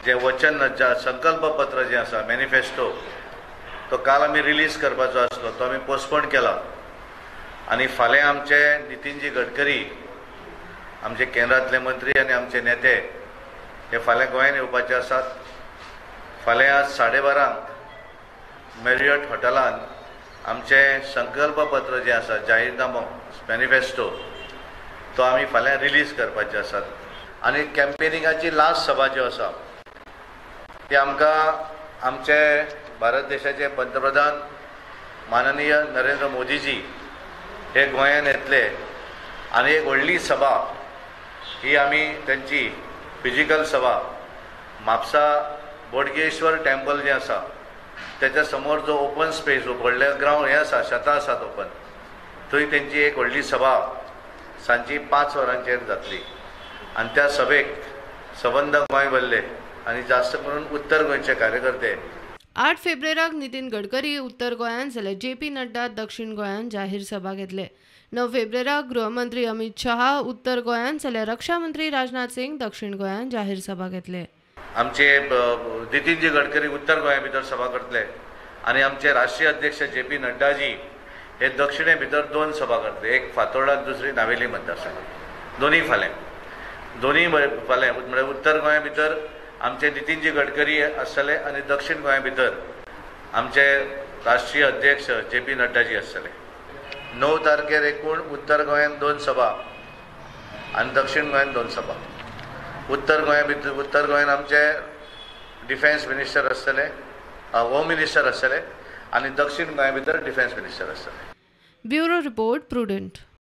जे वचन संकल्प पत्र जे आसा मॅनिफेस्टो तो काल आमी रिलीज करपाचो आसलो, तो आमी पोस्टपोन केला आणि फाल्यां आमचे नितीनजी गडकरी आमचे केंद्रांतले मंत्री आणि आमचे नेते हे फाल्यां गोंयांत येवपाचे आसात. फाल्यां 12:30 मॅरियट हॉटेलान आमचे संकल्प पत्र जे आसा जाहीरनामो मॅनिफेस्टो तो आमी फाल्यां रिलीज करपाचे आसात. आणि कॅम्पेनिंगाची लास्ट सभा ज्यो आसा ती आमकां आमचे भारत देशाचे पंतप्रधान माननीय नरेंद्र मोदीजी हे गोंयांत येतले आणि एक व्हडली सभा ही आमी त्यांची फिजिकल सभा म्हापसा बोडगेश्वर टेम्पल जे आसा त्याच्या समोर जो ओपन स्पेस व्हडले ग्राउंड हे आसा शेतां आसात ओपन थंय तेंची एक व्हडली सभा सांजची 5 वरांचेर जातली. आणि त्या सभेक सबंद गोंय भरले आणि जास्त करून उत्तर गोंयचे कार्यकर्ते. 8 फेब्रुवाराक नितीन गडकरी उत्तर गोंयांत जाल्यार JP नड्डा दक्षिण गोंयांत जाहीर सभा घेतले. 9 फेब्रुवाराक गृहमंत्री अमित शहा उत्तर गोंयांत जाल्यार रक्षा मंत्री राजनाथ सिंग दक्षिण गोंयांत जाहीर सभा घेतले. आमचे नितीनजी गडकरी उत्तर गोंया भितर सभा करतले आणि आमचे राष्ट्रीय अध्यक्ष JP नड्डाजी हे दक्षिणे भितर 2 सभा करतले, एक फातोर्डा दुसरी नावेली मतदारसंघात. दोन्ही फाल्यां म्हणजे उत्तर गोंया भितर आमचे नितीनजी गडकरी आसतले आणि दक्षिण गोंया भितर आमचे राष्ट्रीय अध्यक्ष JP नड्डाजी आसतले. 9 तारखेर एकूण उत्तर गोंयांत 2 सभा आणि दक्षिण गोंयांत 2 सभा. उत्तर गोंयांत आमचे डिफेन्स मिनिस्टर आसतले, होम मिनिस्टर आसतले आणि दक्षिण गोंया भितर डिफेन्स मिनिस्टर आसतले. Bureau report prudent.